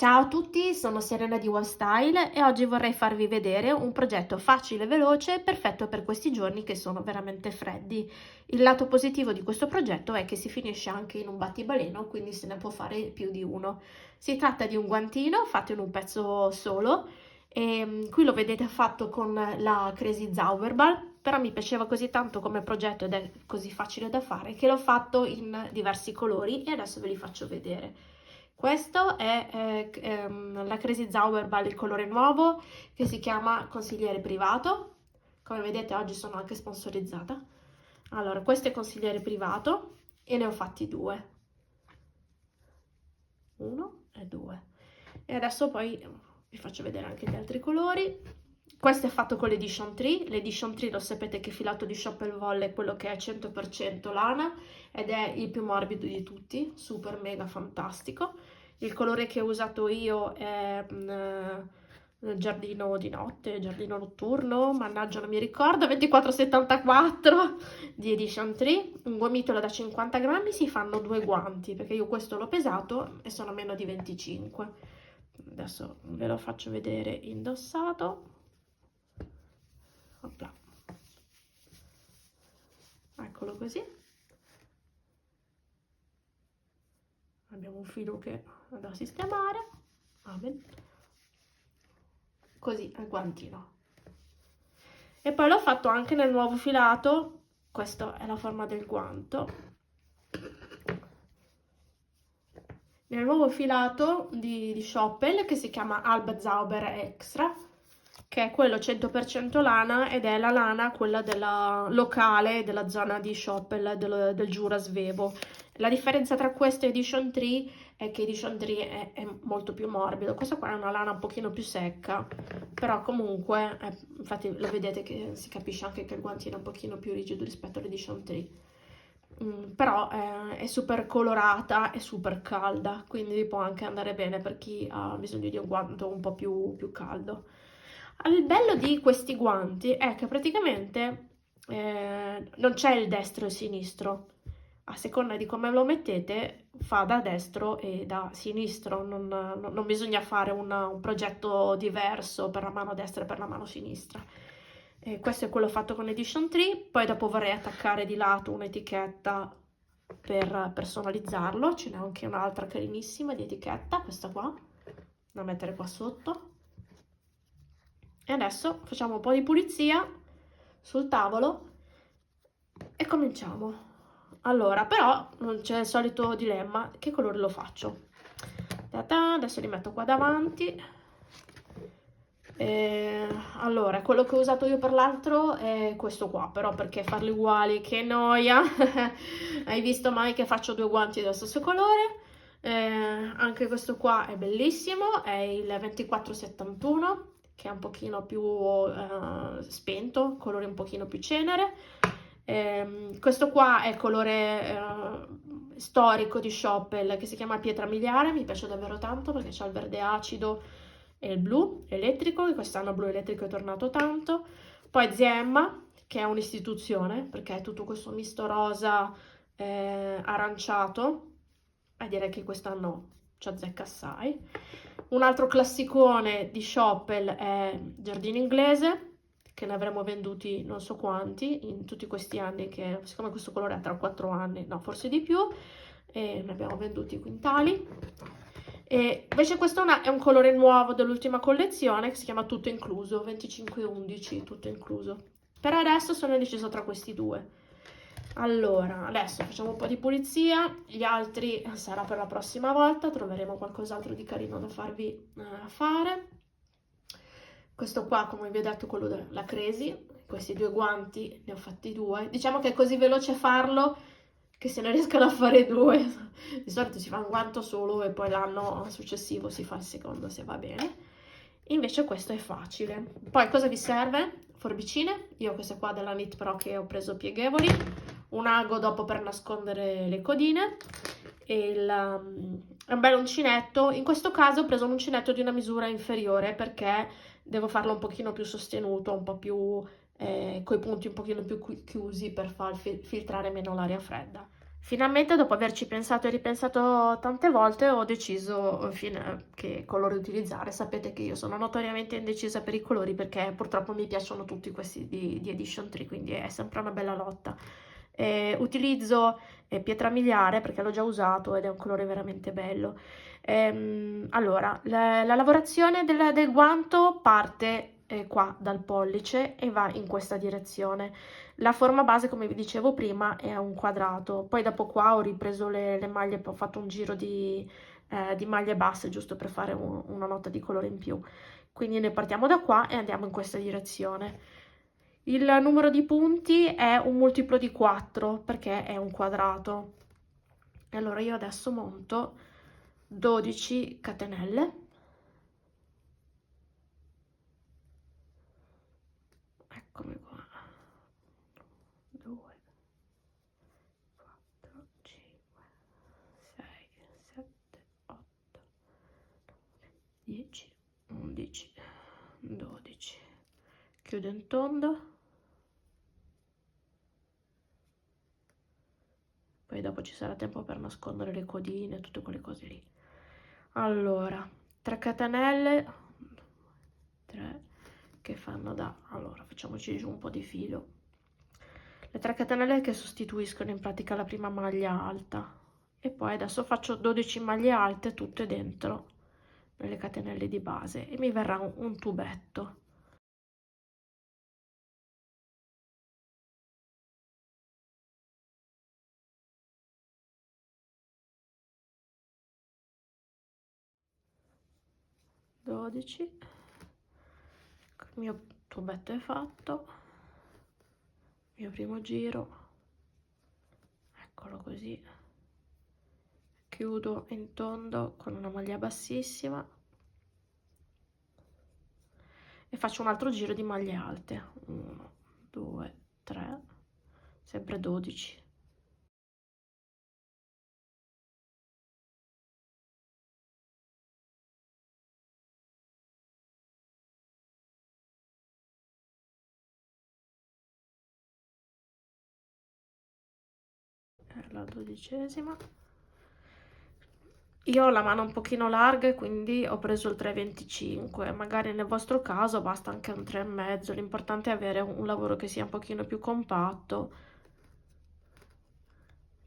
Ciao a tutti, sono Serena di Wallstyle e oggi vorrei farvi vedere un progetto facile e veloce, perfetto per questi giorni che sono veramente freddi. Il lato positivo di questo progetto è che si finisce anche in un battibaleno, quindi se ne può fare più di uno. Si tratta di un guantino fatto in un pezzo solo e qui lo vedete fatto con la Crazy Zauberball, però mi piaceva così tanto come progetto ed è così facile da fare che l'ho fatto in diversi colori e adesso ve li faccio vedere. Questo è la Crazy Zauberball, il colore nuovo, che si chiama Consigliere Privato. Come vedete oggi sono anche sponsorizzata. Allora, questo è Consigliere Privato e ne ho fatti due. Uno e due. E adesso poi vi faccio vedere anche gli altri colori. Questo è fatto con l'Edition Tree. L'Edition Tree lo sapete che filato di Shopper Wool è quello che è 100% lana ed è il più morbido di tutti, super mega fantastico. Il colore che ho usato io è giardino di notte, giardino notturno, mannaggia non mi ricordo, 2474 di Edition Tree. Un gomitolo da 50 grammi, si fanno due guanti perché io questo l'ho pesato e sono meno di 25. Adesso ve lo faccio vedere indossato. Opla. Eccolo così. Abbiamo un filo che è da sistemare. Amen. Così al guantino. E poi l'ho fatto anche nel nuovo filato. Questa è la forma del guanto. Nel nuovo filato di Schoppel che si chiama Alba Zauber Extra, che è quello 100% lana ed è la lana quella della locale della zona di Schoppel del Giura Svevo. La differenza tra questo e Edition Tree è che Edition Tree è molto più morbido. Questa qua è una lana un pochino più secca, però comunque infatti lo vedete che si capisce anche che il guantino è un pochino più rigido rispetto all'Edition Tree. Però è super colorata e super calda, quindi può anche andare bene per chi ha bisogno di un guanto un po' più caldo. Il bello di questi guanti è che praticamente non c'è il destro e il sinistro, a seconda di come lo mettete fa da destro e da sinistro, non bisogna fare un progetto diverso per la mano destra e per la mano sinistra. Questo è quello fatto con Edition Tree, poi dopo vorrei attaccare di lato un'etichetta per personalizzarlo, ce n'è anche un'altra carinissima di etichetta, questa qua, da mettere qua sotto. E adesso facciamo un po' di pulizia sul tavolo e cominciamo. Allora, però non c'è il solito dilemma, che colore lo faccio? Adesso li metto qua davanti. Allora, quello che ho usato io per l'altro è questo qua, però perché farli uguali, che noia. Hai visto mai che faccio due guanti dello stesso colore? Anche questo qua è bellissimo, è il 2471, che è un pochino più spento, colore un pochino più cenere. Questo qua è colore storico di Schoppel che si chiama pietra miliare, mi piace davvero tanto perché c'ha il verde acido e il blu elettrico, che quest'anno il blu elettrico è tornato tanto. Poi Ziemma, che è un'istituzione perché è tutto questo misto rosa aranciato, e direi che quest'anno ci azzecca assai. Un altro classicone di Schoppel è Giardino Inglese, che ne avremmo venduti non so quanti in tutti questi anni, che siccome questo colore ha 3-4 anni, no forse di più, e ne abbiamo venduti quintali. E invece questo è un colore nuovo dell'ultima collezione che si chiama Tutto Incluso, 2511, tutto incluso. Per adesso sono indecisa tra questi due. Allora, adesso facciamo un po' di pulizia, gli altri sarà per la prossima volta, troveremo qualcos'altro di carino da farvi fare. Questo qua, come vi ho detto, quello della Crazy, questi due guanti ne ho fatti due. Diciamo che è così veloce farlo che se ne riescono a fare due. Di solito si fa un guanto solo e poi l'anno successivo si fa il secondo se va bene. Invece questo è facile. Poi cosa vi serve? Forbicine, io ho queste qua della Knit Pro che ho preso pieghevoli, un ago dopo per nascondere le codine e un bel uncinetto. In questo caso ho preso un uncinetto di una misura inferiore perché devo farlo un pochino più sostenuto, un po' più coi punti un pochino più chiusi per far filtrare meno l'aria fredda. Finalmente, dopo averci pensato e ripensato tante volte, ho deciso che colore utilizzare. Sapete che io sono notoriamente indecisa per i colori perché purtroppo mi piacciono tutti questi di Edition 3, quindi è sempre una bella lotta. Utilizzo pietra miliare perché l'ho già usato ed è un colore veramente bello. Allora, la lavorazione del guanto parte qua dal pollice e va in questa direzione. La forma base, come vi dicevo prima, è un quadrato. Poi dopo qua ho ripreso le maglie, ho fatto un giro di maglie basse giusto per fare una nota di colore in più. Quindi noi partiamo da qua e andiamo in questa direzione. Il numero di punti è un multiplo di 4 perché è un quadrato. E allora io adesso monto 12 catenelle. Eccomi qua. 2, 4, 5, 6, 7, 8, 10, 11, 12. Chiudo in tondo. Poi dopo ci sarà tempo per nascondere le codine, tutte quelle cose lì. Allora, 3 catenelle, 3 che fanno da... Allora, facciamoci giù un po' di filo. Le 3 catenelle che sostituiscono in pratica la prima maglia alta. E poi adesso faccio 12 maglie alte tutte dentro nelle catenelle di base e mi verrà un tubetto. Dodici. Il mio tubetto è fatto, il mio primo giro, eccolo così, chiudo in tondo con una maglia bassissima e faccio un altro giro di maglie alte, 1, 2, 3, sempre 12. La 12ª. Io ho la mano un pochino larga e quindi ho preso il 3,25, magari nel vostro caso basta anche un 3,5, l'importante è avere un lavoro che sia un pochino più compatto,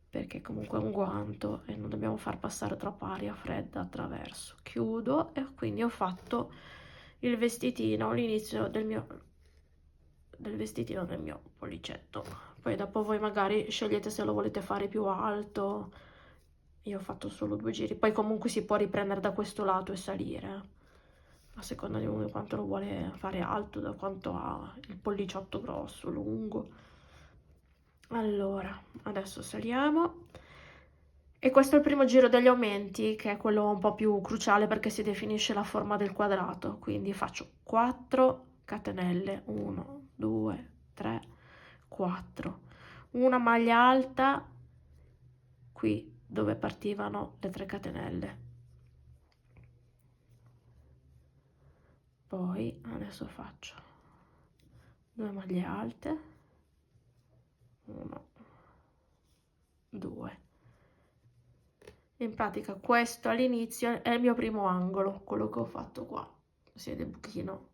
perché comunque è un guanto e non dobbiamo far passare troppa aria fredda attraverso. Chiudo e quindi ho fatto il vestitino, l'inizio del vestitino del mio pollicetto. Poi dopo voi magari scegliete se lo volete fare più alto. Io ho fatto solo 2 giri, poi comunque si può riprendere da questo lato e salire, a seconda di uno quanto lo vuole fare alto, da quanto ha il polliciotto grosso, lungo. Allora, adesso saliamo. E questo è il primo giro degli aumenti, che è quello un po' più cruciale perché si definisce la forma del quadrato. Quindi faccio 4 catenelle, 1, 2, 3, 4. Una maglia alta qui dove partivano le 3 catenelle. Poi adesso faccio 2 maglie alte, 1, 2. In pratica questo all'inizio è il mio primo angolo, quello che ho fatto qua, si vede il buchino,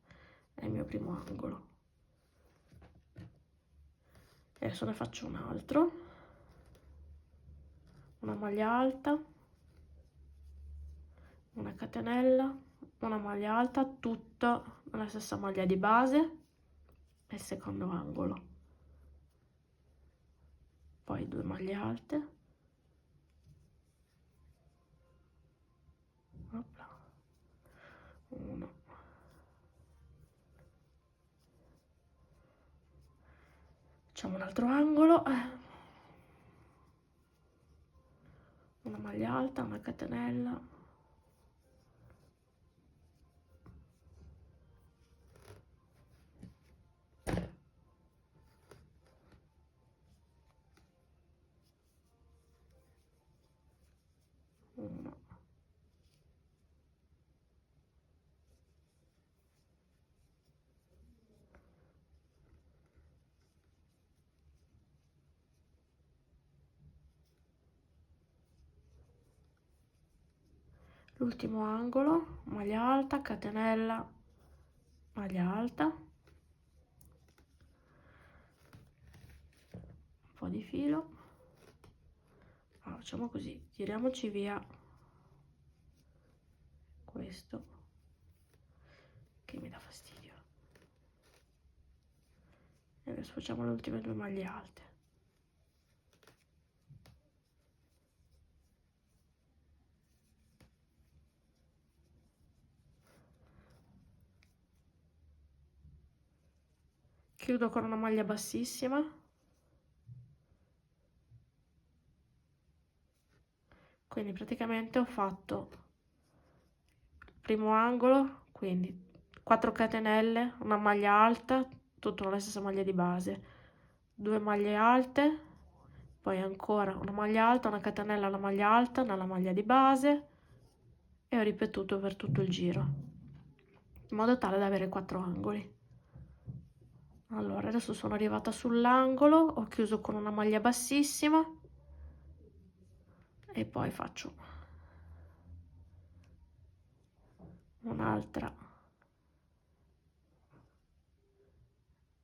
è il mio primo angolo. Adesso ne faccio un altro, una maglia alta, una catenella, una maglia alta, tutta nella stessa maglia di base e il secondo angolo. Poi 2 maglie alte, opla, 1, facciamo un altro angolo, una maglia alta, una catenella, uno, l'ultimo angolo, maglia alta, catenella, maglia alta, un po' di filo. Allora, facciamo così, tiriamoci via questo che mi dà fastidio e adesso facciamo le ultime 2 maglie alte. Chiudo con una maglia bassissima, quindi praticamente ho fatto il primo angolo, quindi 4 catenelle, una maglia alta, tutto nella stessa maglia di base, 2 maglie alte, poi ancora una maglia alta, una catenella, una maglia alta nella maglia di base e ho ripetuto per tutto il giro, in modo tale da avere 4 angoli. Allora, adesso sono arrivata sull'angolo, ho chiuso con una maglia bassissima e poi faccio un'altra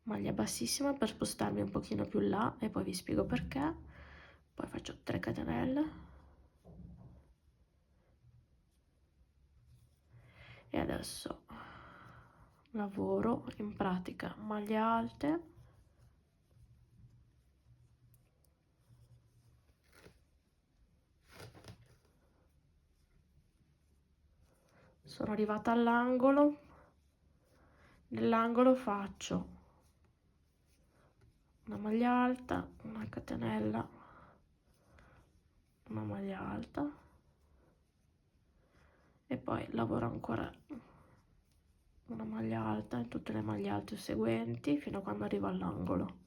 maglia bassissima per spostarmi un pochino più là e poi vi spiego perché. Poi faccio 3 catenelle e adesso lavoro in pratica maglie alte, sono arrivata all'angolo, nell'angolo faccio una maglia alta, una catenella, una maglia alta e poi lavoro ancora una maglia alta in tutte le maglie alte seguenti fino a quando arrivo all'angolo.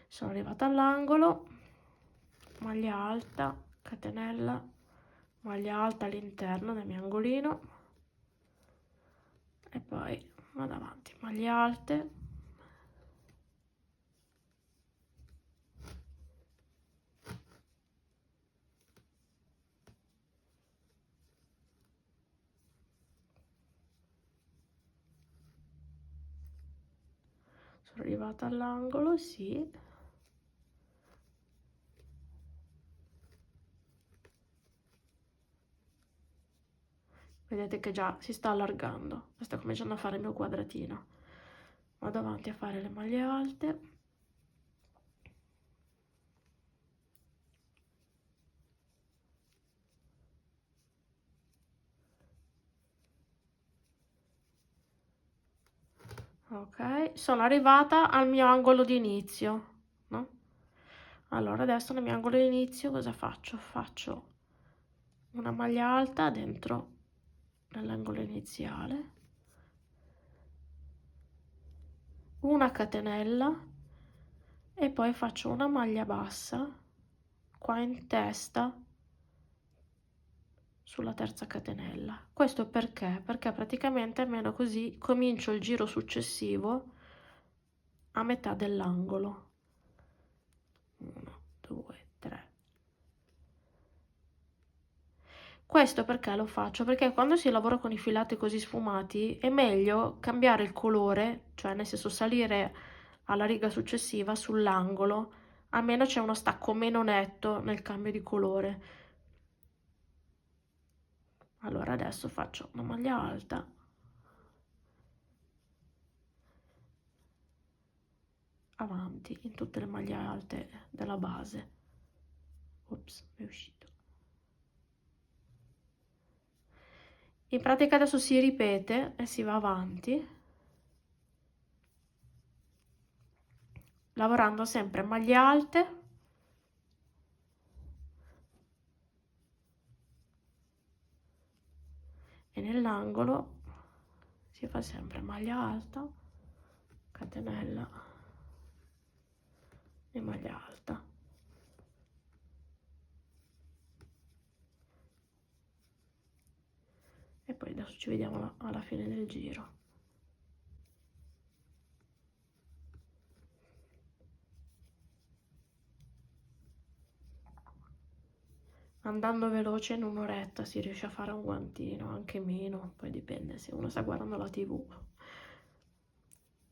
Sono arrivata all'angolo, maglia alta, catenella, maglia alta all'interno del mio angolino e poi vado avanti, maglie alte, sono arrivata all'angolo, sì, vedete che già si sta allargando, sta cominciando a fare il mio quadratino. Vado avanti a fare le maglie alte, ok, sono arrivata al mio angolo di inizio, no? Allora adesso nel mio angolo di inizio cosa faccio? Faccio una maglia alta dentro nell'angolo iniziale, una catenella e poi faccio una maglia bassa qua in testa sulla terza catenella. Questo perché? Perché praticamente almeno così comincio il giro successivo a metà dell'angolo. 1, 2, 3. Questo perché lo faccio? Perché quando si lavora con i filati così sfumati è meglio cambiare il colore, cioè nel senso salire alla riga successiva sull'angolo, almeno c'è uno stacco meno netto nel cambio di colore. Allora adesso faccio una maglia alta, avanti in tutte le maglie alte della base. Ops, è uscito. In pratica adesso si ripete e si va avanti, lavorando sempre a maglie alte, e nell'angolo si fa sempre maglia alta, catenella e maglia alta. E poi adesso ci vediamo alla fine del giro. andando veloce in un'oretta si riesce a fare un guantino, anche meno, poi dipende se uno sta guardando la TV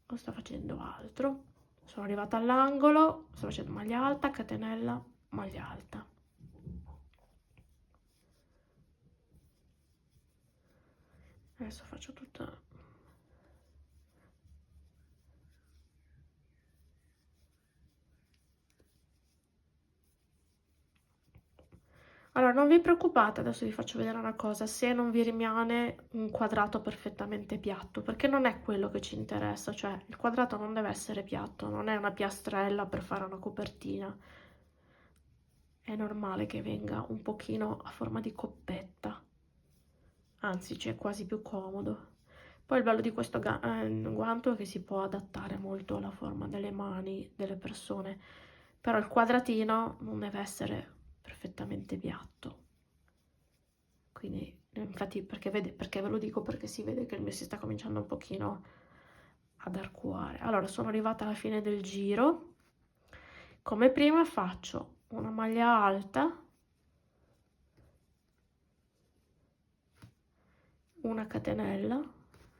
o sta facendo altro. Sono arrivata all'angolo, sto facendo maglia alta, catenella, maglia alta. Adesso faccio tutta... Allora, non vi preoccupate, adesso vi faccio vedere una cosa, se non vi rimane un quadrato perfettamente piatto, perché non è quello che ci interessa, cioè il quadrato non deve essere piatto, non è una piastrella per fare una copertina. È normale che venga un pochino a forma di coppetta, anzi c'è quasi più comodo. Poi il bello di questo guanto è che si può adattare molto alla forma delle mani delle persone, però il quadratino non deve essere perfettamente piatto. Quindi, infatti, perché ve lo dico, perché si vede che il mio si sta cominciando un pochino ad arcuare. Allora, sono arrivata alla fine del giro. Come prima faccio una maglia alta, una catenella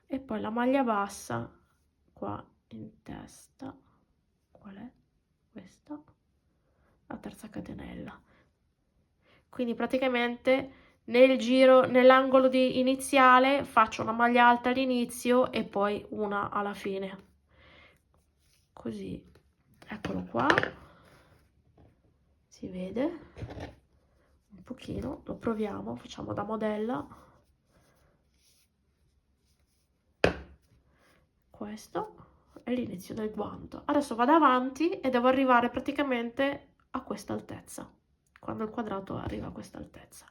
e poi la maglia bassa qua in testa. Qual è? Questa, la terza catenella. Quindi praticamente nel giro, nell'angolo iniziale faccio una maglia alta all'inizio e poi una alla fine. Così, eccolo qua. Si vede un pochino, lo proviamo, facciamo da modella. Questo è l'inizio del guanto. Adesso vado avanti e devo arrivare praticamente a questa altezza, quando il quadrato arriva a questa altezza.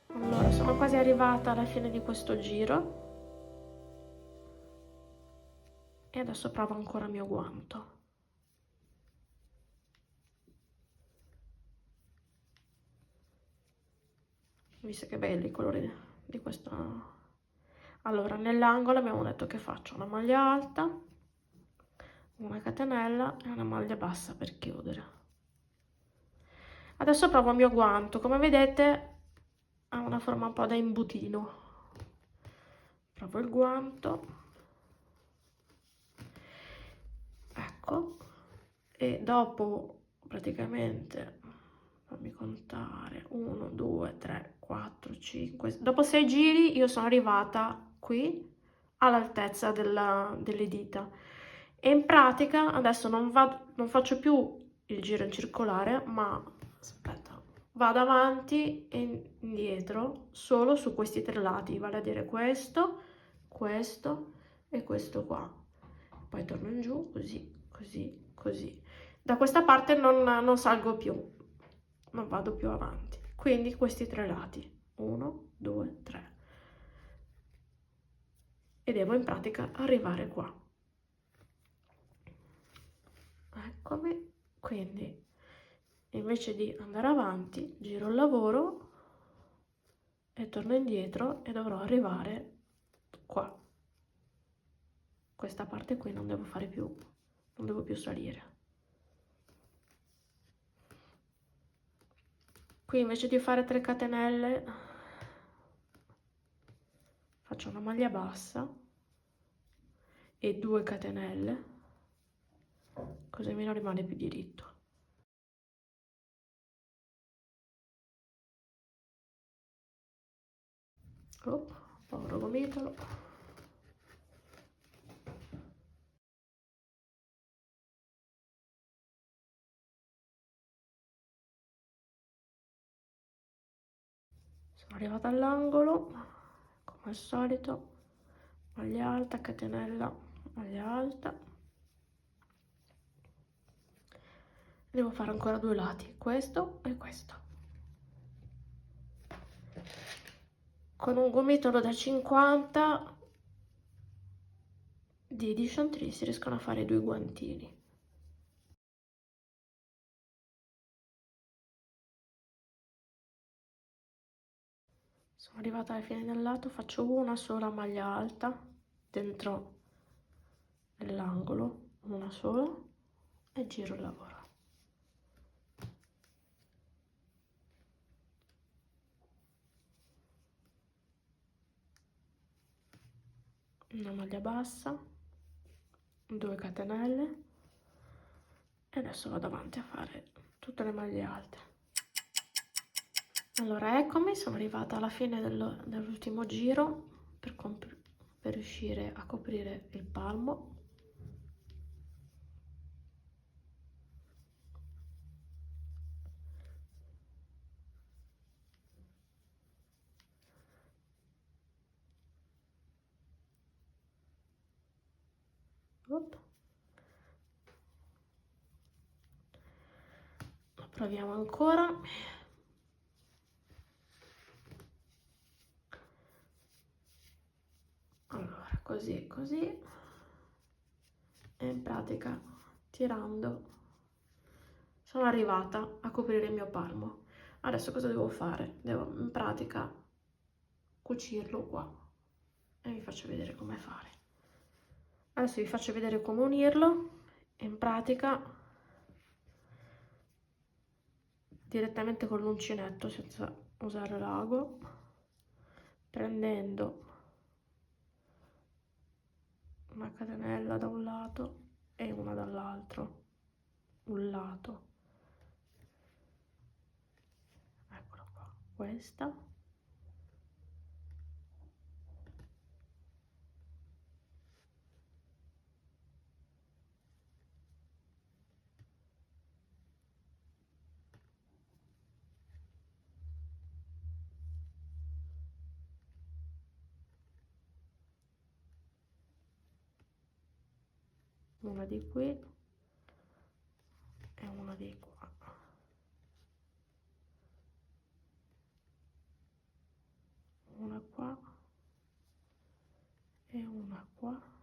Allora, sono quasi arrivata alla fine di questo giro e adesso provo ancora il mio guanto. Visto che belli i colori di questo. Allora, nell'angolo abbiamo detto che faccio una maglia alta, una catenella e una maglia bassa per chiudere. Adesso provo il mio guanto, come vedete ha una forma un po' da imbutino. Provo il guanto, ecco, e dopo praticamente, fammi contare, 1, 2, 3, 4, 5, dopo 6 giri io sono arrivata qui all'altezza delle dita e in pratica adesso non faccio più il giro in circolare, ma aspetta, vado avanti e indietro solo su questi tre lati, vale a dire questo, questo e questo qua. Poi torno in giù, così, così, così. Da questa parte non salgo più, non vado più avanti. Quindi questi tre lati, 1, 2, 3. E devo in pratica arrivare qua. Eccomi, quindi invece di andare avanti, giro il lavoro e torno indietro e dovrò arrivare qua. Questa parte qui non devo fare più, non devo più salire. Qui invece di fare 3 catenelle faccio una maglia bassa e 2 catenelle, così mi non rimane più diritto. Oh, povero gomitolo. Sono arrivata all'angolo, come al solito, maglia alta, catenella, maglia alta. Devo fare ancora 2 lati, questo e questo. Con un gomitolo da 50 di Chantilly si riescono a fare 2 guantini. Sono arrivata alla fine del lato, faccio una sola maglia alta dentro nell'angolo, una sola, e giro il lavoro. Una maglia bassa, 2 catenelle e adesso vado avanti a fare tutte le maglie alte. Allora eccomi, sono arrivata alla fine dell'ultimo giro per riuscire a coprire il palmo. Op. Proviamo ancora. Allora, così, così. E in pratica, tirando, sono arrivata a coprire il mio palmo. Adesso cosa devo fare? Devo in pratica cucirlo qua e vi faccio vedere come fare. Adesso vi faccio vedere come unirlo. In pratica direttamente con l'uncinetto senza usare l'ago, prendendo una catenella da un lato e una dall'altro, un lato, eccola qua, questa, una di qui e una di qua. Una qua e una qua.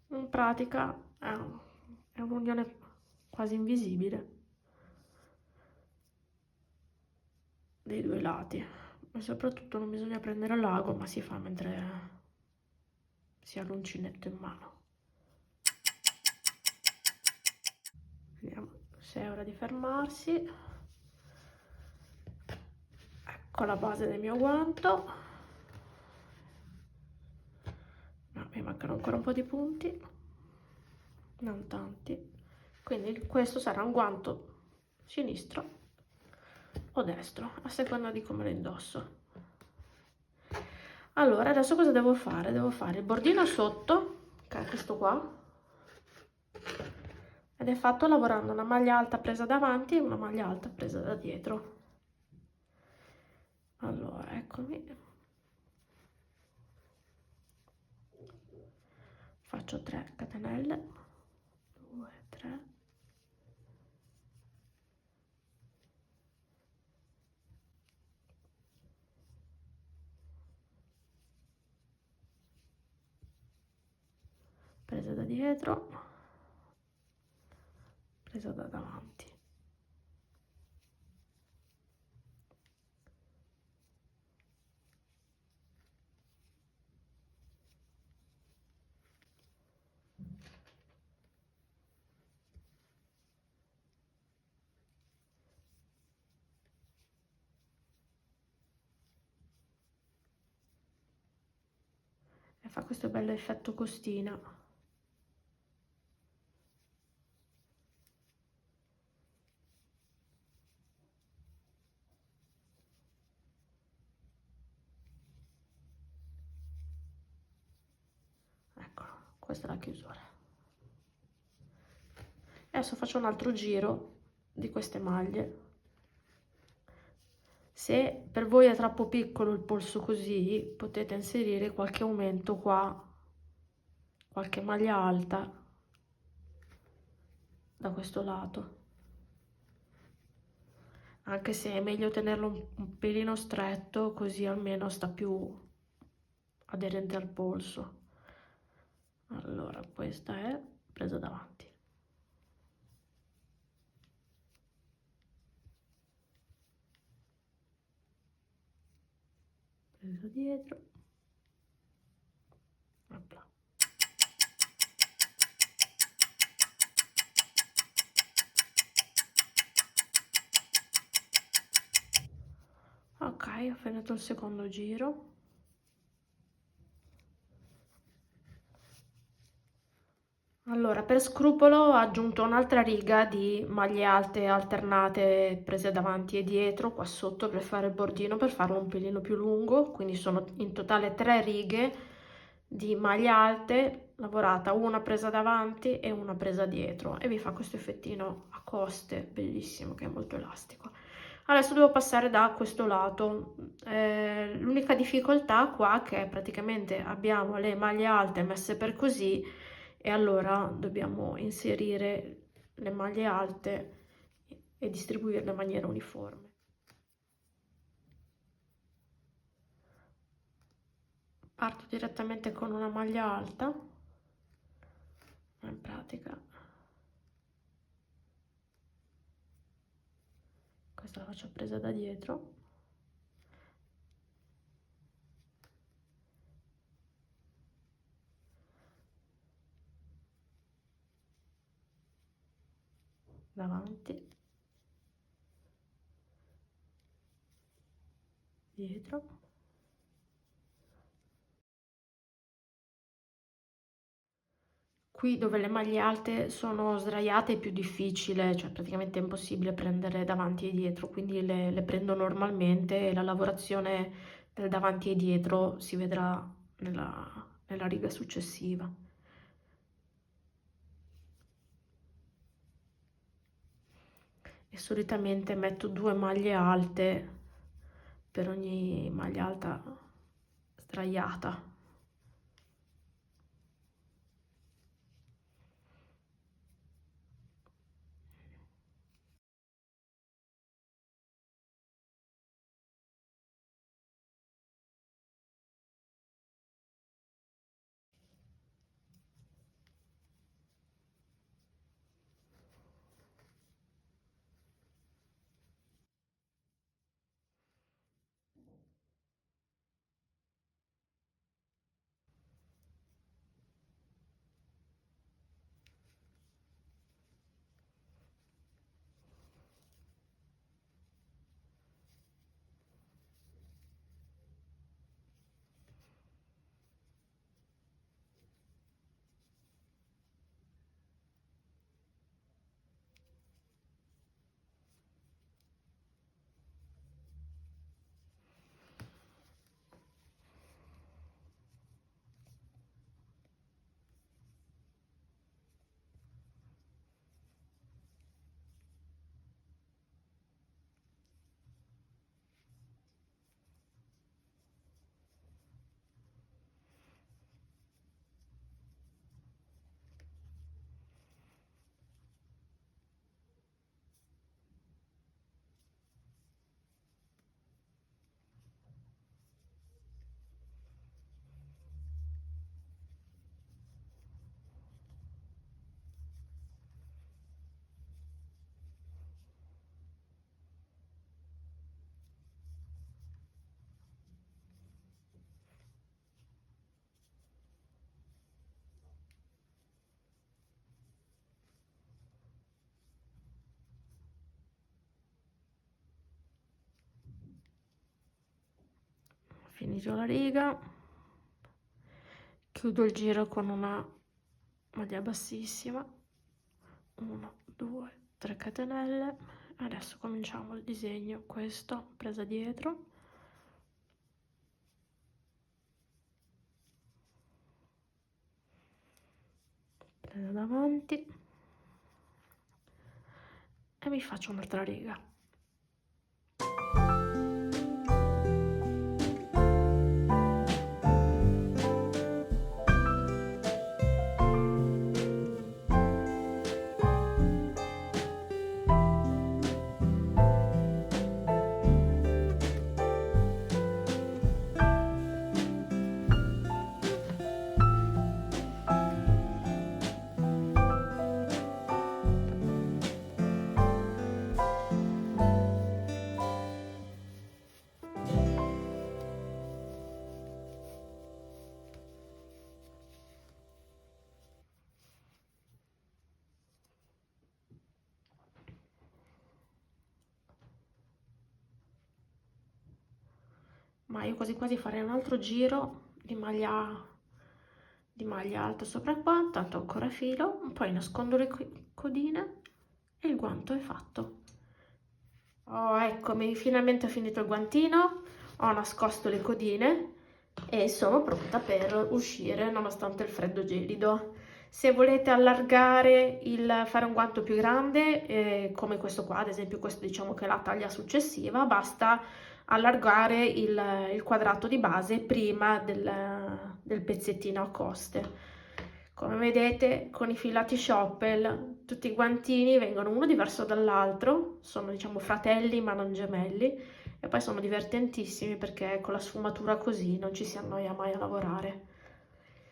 In pratica è un'unione quasi invisibile dei 2 lati e soprattutto non bisogna prendere l'ago, ma si fa mentre si ha l'uncinetto in mano. Vediamo se è ora di fermarsi. Ecco la base del mio guanto. No, mi mancano ancora un po' di punti, non tanti, quindi questo sarà un guanto sinistro o destro a seconda di come lo indosso. Allora adesso cosa devo fare? Devo fare il bordino sotto, che è questo qua, ed è fatto lavorando una maglia alta presa davanti e una maglia alta presa da dietro. Allora eccomi, faccio 3 catenelle, 2, 3, presa da dietro, presa da davanti. fa questo bello effetto costina. Ecco, questa è la chiusura. Adesso faccio un altro giro di queste maglie. Se per voi è troppo piccolo il polso così, potete inserire qualche aumento qua, qualche maglia alta da questo lato. Anche se è meglio tenerlo un pelino stretto, così almeno sta più aderente al polso. Allora, questa è presa davanti. Presa dietro. Opla. Ok, ho finito il secondo giro. Allora, per scrupolo ho aggiunto un'altra riga di maglie alte alternate prese davanti e dietro qua sotto per fare il bordino, per farlo un pelino più lungo, quindi sono in totale 3 righe di maglie alte lavorata, una presa davanti e una presa dietro, e vi fa questo effettino a coste bellissimo che è molto elastico. Adesso devo passare da questo lato. L'unica difficoltà qua è che praticamente abbiamo le maglie alte messe per così, e allora dobbiamo inserire le maglie alte e distribuirle in maniera uniforme. Parto direttamente con una maglia alta, in pratica questa la faccio presa da dietro, davanti, dietro. Qui dove le maglie alte sono sdraiate è più difficile, cioè praticamente è impossibile prendere davanti e dietro, quindi le prendo normalmente e la lavorazione del davanti e dietro si vedrà nella riga successiva. E solitamente metto 2 maglie alte per ogni maglia alta sdraiata. Finito la riga, chiudo il giro con una maglia bassissima, 1 2 3 catenelle. Adesso cominciamo il disegno, questo presa dietro, presa davanti e mi faccio un'altra riga. Ma io quasi quasi farei un altro giro di maglia alta sopra qua, tanto ancora filo, poi nascondo le codine e il guanto è fatto. Oh, eccomi, finalmente ho finito il guantino, ho nascosto le codine e sono pronta per uscire nonostante il freddo gelido. Se volete allargare, fare un guanto più grande, come questo qua, ad esempio questo diciamo che è la taglia successiva, basta allargare il quadrato di base prima del pezzettino a coste. Come vedete con i filati Schoppel tutti i guantini vengono uno diverso dall'altro, sono diciamo fratelli ma non gemelli, e poi sono divertentissimi perché con la sfumatura così non ci si annoia mai a lavorare.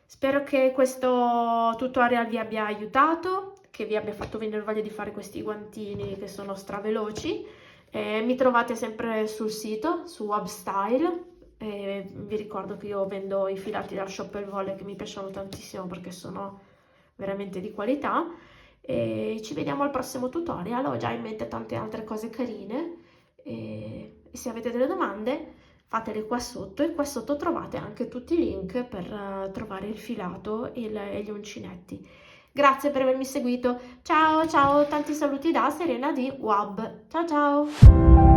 Spero che questo tutorial vi abbia aiutato, che vi abbia fatto venire voglia di fare questi guantini che sono straveloci. Mi trovate sempre sul sito, su Webstyle. Vi ricordo che io vendo i filati da Schoppel Volle che mi piacciono tantissimo perché sono veramente di qualità. E ci vediamo al prossimo tutorial, ho già in mente tante altre cose carine e se avete delle domande fatele qua sotto, e qua sotto trovate anche tutti i link per trovare il filato e gli uncinetti. Grazie per avermi seguito, ciao ciao, tanti saluti da Serena di WAB, ciao ciao!